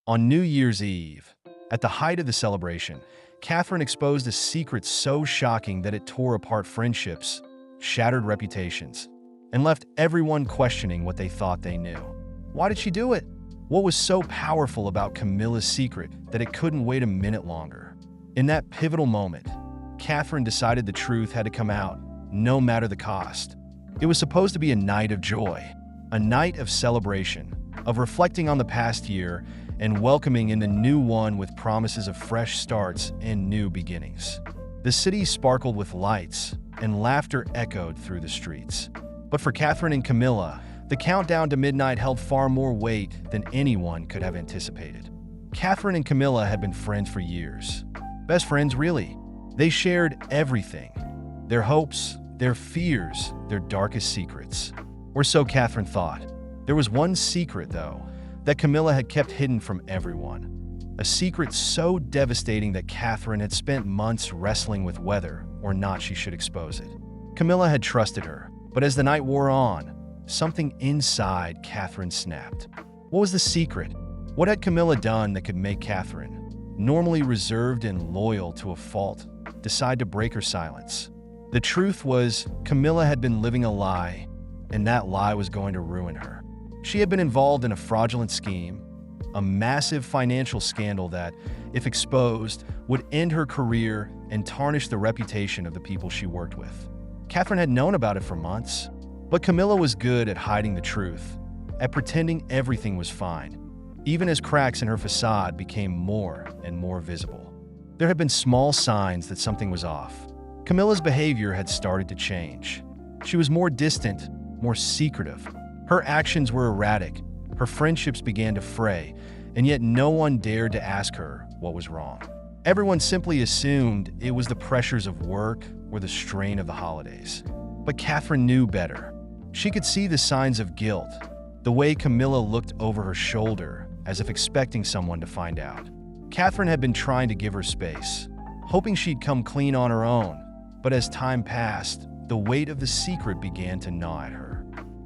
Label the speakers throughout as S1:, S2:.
S1: On New Year's Eve, at the height of the celebration, Catherine exposed a secret so shocking that it tore apart friendships, shattered reputations, and left everyone questioning what they thought they knew. Why did she do it? What was so powerful about Camilla's secret that it couldn't wait a minute longer? In that pivotal moment, Catherine decided the truth had to come out, no matter the cost. It was supposed to be a night of joy, a night of celebration, of reflecting on the past year and welcoming in the new one with promises of fresh starts and new beginnings. The city sparkled with lights, and laughter echoed through the streets. But for Catherine and Camilla, the countdown to midnight held far more weight than anyone could have anticipated. Catherine and Camilla had been friends for years. Best friends, really. They shared everything. Their hopes, their fears, their darkest secrets. Or so Catherine thought. There was one secret, though, that Camilla had kept hidden from everyone. A secret so devastating that Catherine had spent months wrestling with whether or not she should expose it. Camilla had trusted her, but as the night wore on, something inside Catherine snapped. What was the secret? What had Camilla done that could make Catherine, normally reserved and loyal to a fault, decide to break her silence? The truth was, Camilla had been living a lie, and that lie was going to ruin her. She had been involved in a fraudulent scheme, a massive financial scandal that, if exposed, would end her career and tarnish the reputation of the people she worked with. Catherine had known about it for months, but Camilla was good at hiding the truth, at pretending everything was fine, even as cracks in her facade became more and more visible. There had been small signs that something was off. Camilla's behavior had started to change. She was more distant, more secretive. Her actions were erratic, her friendships began to fray, and yet no one dared to ask her what was wrong. Everyone simply assumed it was the pressures of work or the strain of the holidays. But Catherine knew better. She could see the signs of guilt, the way Camilla looked over her shoulder as if expecting someone to find out. Catherine had been trying to give her space, hoping she'd come clean on her own, but as time passed, the weight of the secret began to gnaw at her.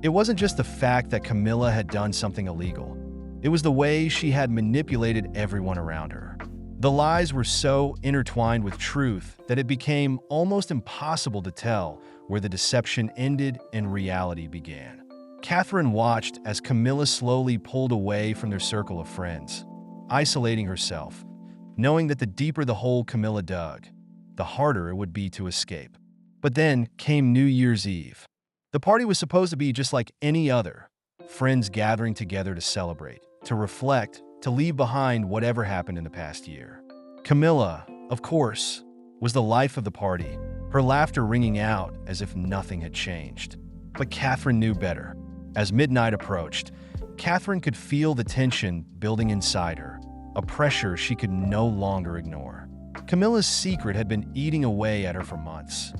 S1: It wasn't just the fact that Camilla had done something illegal. It was the way she had manipulated everyone around her. The lies were so intertwined with truth that it became almost impossible to tell where the deception ended and reality began. Catherine watched as Camilla slowly pulled away from their circle of friends, isolating herself, knowing that the deeper the hole Camilla dug, the harder it would be to escape. But then came New Year's Eve. The party was supposed to be just like any other, friends gathering together to celebrate, to reflect, to leave behind whatever happened in the past year. Camilla, of course, was the life of the party, her laughter ringing out as if nothing had changed. But Catherine knew better. As midnight approached, Catherine could feel the tension building inside her, a pressure she could no longer ignore. Camilla's secret had been eating away at her for months,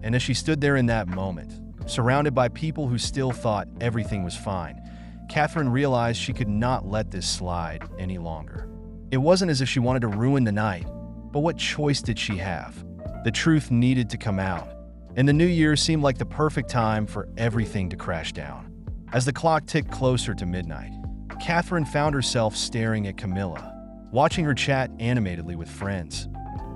S1: and as she stood there in that moment, surrounded by people who still thought everything was fine, Catherine realized she could not let this slide any longer. It wasn't as if she wanted to ruin the night, but what choice did she have? The truth needed to come out, and the new year seemed like the perfect time for everything to crash down. As the clock ticked closer to midnight, Catherine found herself staring at Camilla, watching her chat animatedly with friends,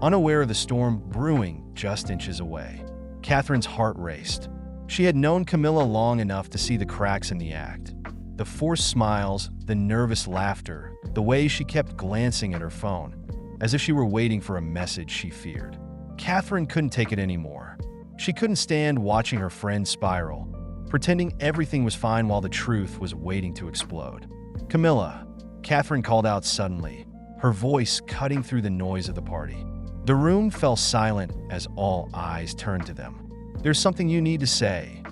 S1: unaware of the storm brewing just inches away. Catherine's heart raced. She had known Camilla long enough to see the cracks in the act. The forced smiles, the nervous laughter, the way she kept glancing at her phone, as if she were waiting for a message she feared. Catherine couldn't take it anymore. She couldn't stand watching her friend spiral, pretending everything was fine while the truth was waiting to explode. "Camilla," Catherine called out suddenly, her voice cutting through the noise of the party. The room fell silent as all eyes turned to them. "There's something you need to say."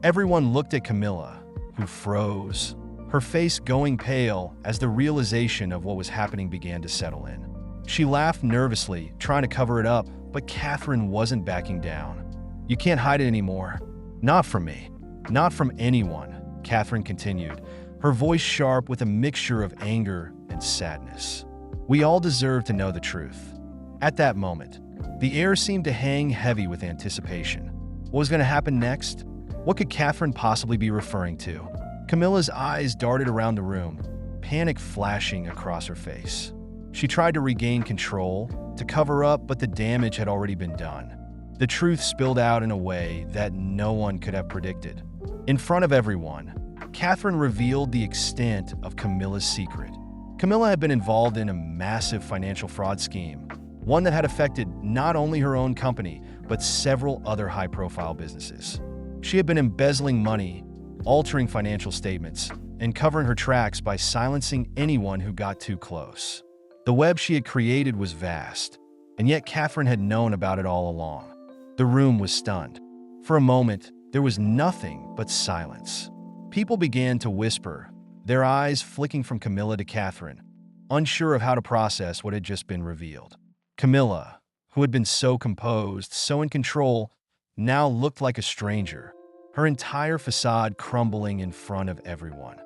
S1: Everyone looked at Camilla, who froze, her face going pale as the realization of what was happening began to settle in. She laughed nervously, trying to cover it up, but Catherine wasn't backing down. "You can't hide it anymore. Not from me. Not from anyone," Catherine continued, her voice sharp with a mixture of anger and sadness. "We all deserve to know the truth." At that moment, the air seemed to hang heavy with anticipation. What was going to happen next? What could Catherine possibly be referring to? Camilla's eyes darted around the room, panic flashing across her face. She tried to regain control, to cover up, but the damage had already been done. The truth spilled out in a way that no one could have predicted. In front of everyone, Catherine revealed the extent of Camilla's secret. Camilla had been involved in a massive financial fraud scheme, one that had affected not only her own company, but several other high-profile businesses. She had been embezzling money, altering financial statements, and covering her tracks by silencing anyone who got too close. The web she had created was vast, and yet Catherine had known about it all along. The room was stunned. For a moment, there was nothing but silence. People began to whisper, their eyes flicking from Camilla to Catherine, unsure of how to process what had just been revealed. Camilla, who had been so composed, so in control, now looked like a stranger, her entire facade crumbling in front of everyone.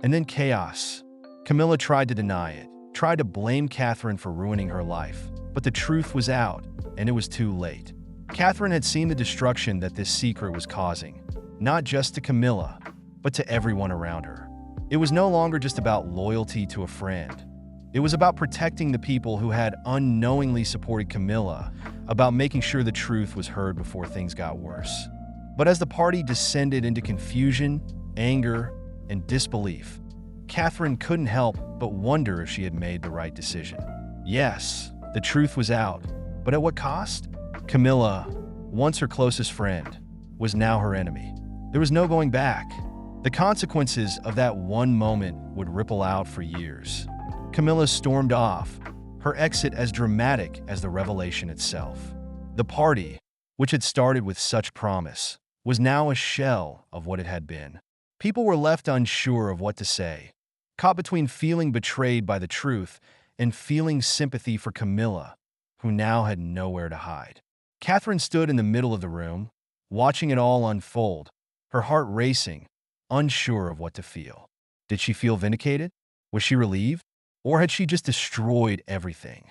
S1: And then chaos. Camilla tried to deny it, tried to blame Catherine for ruining her life, but the truth was out, and it was too late. Catherine had seen the destruction that this secret was causing, not just to Camilla, but to everyone around her. It was no longer just about loyalty to a friend. It was about protecting the people who had unknowingly supported Camilla, about making sure the truth was heard before things got worse. But as the party descended into confusion, anger, and disbelief, Catherine couldn't help but wonder if she had made the right decision. Yes, the truth was out, but at what cost? Camilla, once her closest friend, was now her enemy. There was no going back. The consequences of that one moment would ripple out for years. Camilla stormed off, her exit as dramatic as the revelation itself. The party, which had started with such promise, was now a shell of what it had been. People were left unsure of what to say, caught between feeling betrayed by the truth and feeling sympathy for Camilla, who now had nowhere to hide. Catherine stood in the middle of the room, watching it all unfold, her heart racing, unsure of what to feel. Did she feel vindicated? Was she relieved? Or had she just destroyed everything?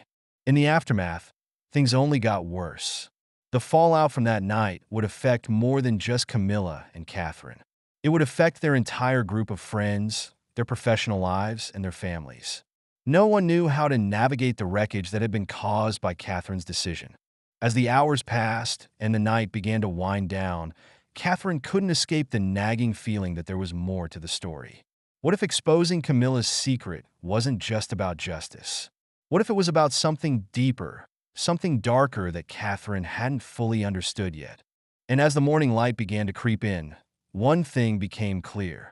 S1: In the aftermath, things only got worse. The fallout from that night would affect more than just Camilla and Catherine. It would affect their entire group of friends, their professional lives, and their families. No one knew how to navigate the wreckage that had been caused by Catherine's decision. As the hours passed and the night began to wind down, Catherine couldn't escape the nagging feeling that there was more to the story. What if exposing Camilla's secret wasn't just about justice? What if it was about something deeper, something darker that Catherine hadn't fully understood yet? And as the morning light began to creep in, one thing became clear.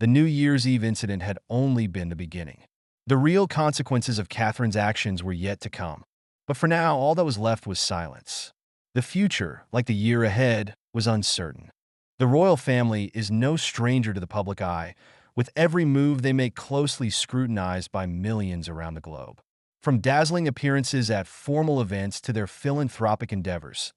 S1: The New Year's Eve incident had only been the beginning. The real consequences of Catherine's actions were yet to come. But for now, all that was left was silence. The future, like the year ahead, was uncertain. The royal family is no stranger to the public eye, with every move they make closely scrutinized by millions around the globe. From dazzling appearances at formal events to their philanthropic endeavors,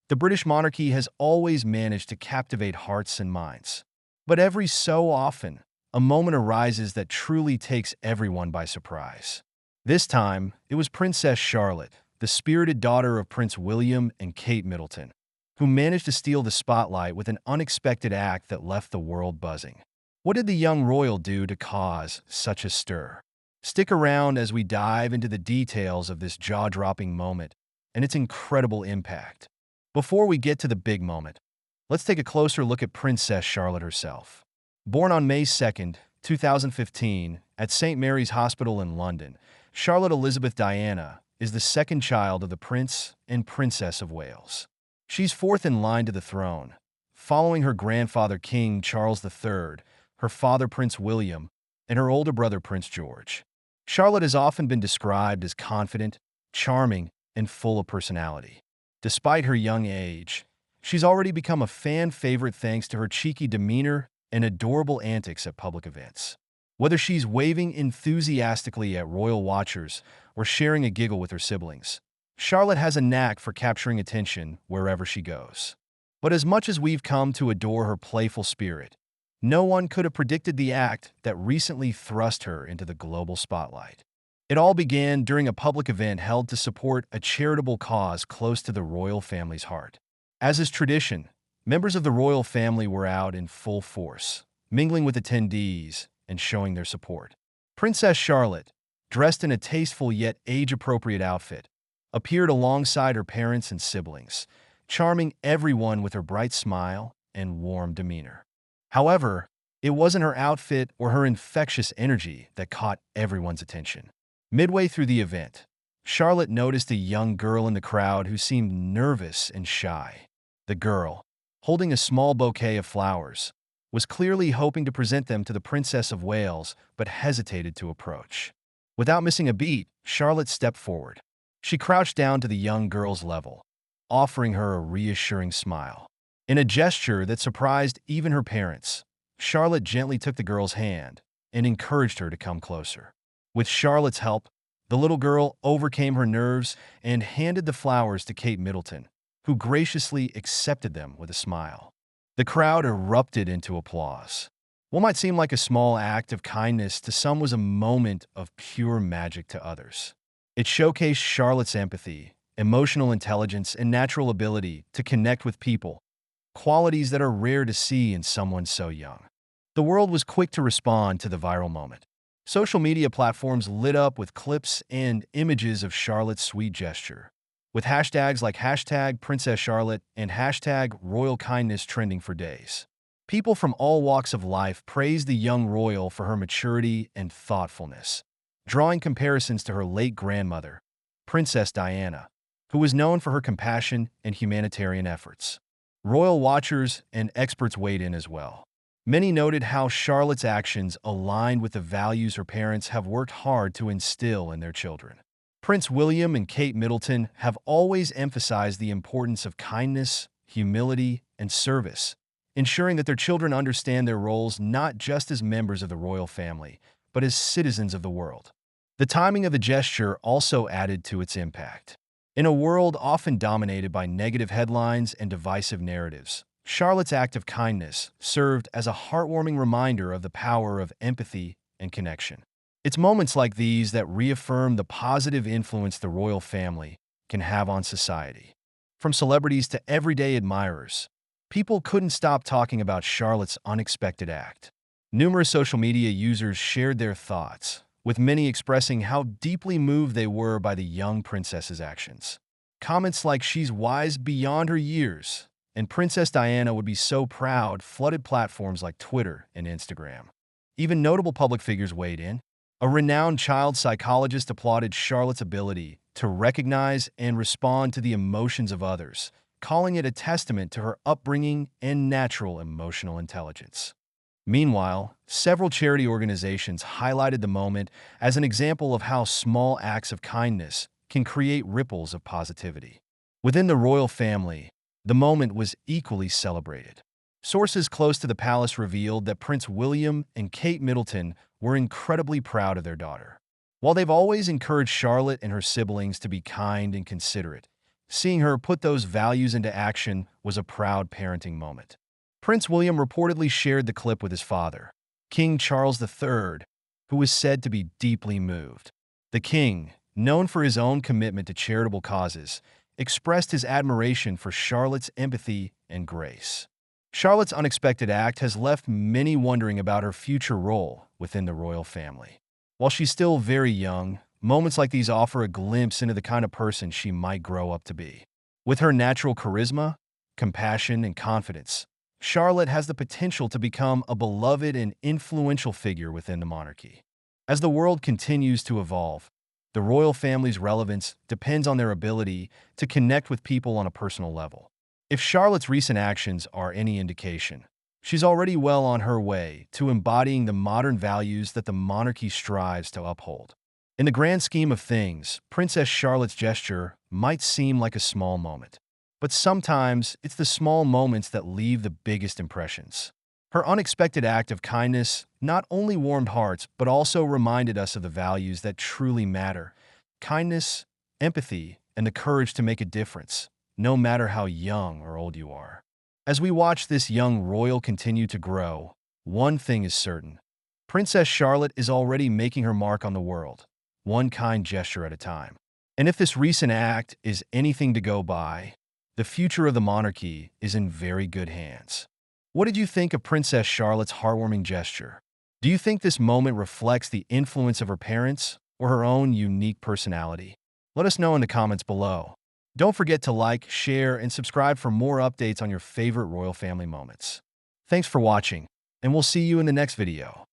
S1: the British monarchy has always managed to captivate hearts and minds. But every so often, a moment arises that truly takes everyone by surprise. This time, it was Princess Charlotte, the spirited daughter of Prince William and Kate Middleton, who managed to steal the spotlight with an unexpected act that left the world buzzing. What did the young royal do to cause such a stir? Stick around as we dive into the details of this jaw-dropping moment and its incredible impact. Before we get to the big moment, let's take a closer look at Princess Charlotte herself. Born on May 2nd, 2015, at St. Mary's Hospital in London, Charlotte Elizabeth Diana is the second child of the Prince and Princess of Wales. She's fourth in line to the throne, following her grandfather King Charles III, her father Prince William, and her older brother Prince George. Charlotte has often been described as confident, charming, and full of personality. Despite her young age, she's already become a fan favorite thanks to her cheeky demeanor and adorable antics at public events. Whether she's waving enthusiastically at royal watchers or sharing a giggle with her siblings, Charlotte has a knack for capturing attention wherever she goes. But as much as we've come to adore her playful spirit, no one could have predicted the act that recently thrust her into the global spotlight. It all began during a public event held to support a charitable cause close to the royal family's heart. As is tradition, members of the royal family were out in full force, mingling with attendees and showing their support. Princess Charlotte, dressed in a tasteful yet age-appropriate outfit, appeared alongside her parents and siblings, charming everyone with her bright smile and warm demeanor. However, it wasn't her outfit or her infectious energy that caught everyone's attention. Midway through the event, Charlotte noticed a young girl in the crowd who seemed nervous and shy. The girl, holding a small bouquet of flowers, was clearly hoping to present them to the Princess of Wales, but hesitated to approach. Without missing a beat, Charlotte stepped forward. She crouched down to the young girl's level, offering her a reassuring smile. In a gesture that surprised even her parents, Charlotte gently took the girl's hand and encouraged her to come closer. With Charlotte's help, the little girl overcame her nerves and handed the flowers to Kate Middleton, who graciously accepted them with a smile. The crowd erupted into applause. What might seem like a small act of kindness to some was a moment of pure magic to others. It showcased Charlotte's empathy, emotional intelligence, and natural ability to connect with people, qualities that are rare to see in someone so young. The world was quick to respond to the viral moment. Social media platforms lit up with clips and images of Charlotte's sweet gesture, with hashtags like hashtag Princess Charlotte and hashtag Royal Kindness trending for days. People from all walks of life praised the young royal for her maturity and thoughtfulness, drawing comparisons to her late grandmother, Princess Diana, who was known for her compassion and humanitarian efforts. Royal watchers and experts weighed in as well. Many noted how Charlotte's actions aligned with the values her parents have worked hard to instill in their children. Prince William and Kate Middleton have always emphasized the importance of kindness, humility, and service, ensuring that their children understand their roles not just as members of the royal family, but as citizens of the world. The timing of the gesture also added to its impact. In a world often dominated by negative headlines and divisive narratives, Charlotte's act of kindness served as a heartwarming reminder of the power of empathy and connection. It's moments like these that reaffirm the positive influence the royal family can have on society. From celebrities to everyday admirers, people couldn't stop talking about Charlotte's unexpected act. Numerous social media users shared their thoughts, with many expressing how deeply moved they were by the young princess's actions. Comments like "she's wise beyond her years" and "Princess Diana would be so proud" flooded platforms like Twitter and Instagram. Even notable public figures weighed in. A renowned child psychologist applauded Charlotte's ability to recognize and respond to the emotions of others, calling it a testament to her upbringing and natural emotional intelligence. Meanwhile, several charity organizations highlighted the moment as an example of how small acts of kindness can create ripples of positivity. Within the royal family, the moment was equally celebrated. Sources close to the palace revealed that Prince William and Kate Middleton were incredibly proud of their daughter. While they've always encouraged Charlotte and her siblings to be kind and considerate, seeing her put those values into action was a proud parenting moment. Prince William reportedly shared the clip with his father, King Charles III, who was said to be deeply moved. The king, known for his own commitment to charitable causes, expressed his admiration for Charlotte's empathy and grace. Charlotte's unexpected act has left many wondering about her future role within the royal family. While she's still very young, moments like these offer a glimpse into the kind of person she might grow up to be. With her natural charisma, compassion, and confidence, Charlotte has the potential to become a beloved and influential figure within the monarchy. As the world continues to evolve, the royal family's relevance depends on their ability to connect with people on a personal level. If Charlotte's recent actions are any indication, she's already well on her way to embodying the modern values that the monarchy strives to uphold. In the grand scheme of things, Princess Charlotte's gesture might seem like a small moment, but sometimes it's the small moments that leave the biggest impressions. Her unexpected act of kindness not only warmed hearts, but also reminded us of the values that truly matter: kindness, empathy, and the courage to make a difference, no matter how young or old you are. As we watch this young royal continue to grow, one thing is certain: Princess Charlotte is already making her mark on the world, one kind gesture at a time. And if this recent act is anything to go by, the future of the monarchy is in very good hands. What did you think of Princess Charlotte's heartwarming gesture? Do you think this moment reflects the influence of her parents or her own unique personality? Let us know in the comments below. Don't forget to like, share, and subscribe for more updates on your favorite royal family moments. Thanks for watching, and we'll see you in the next video.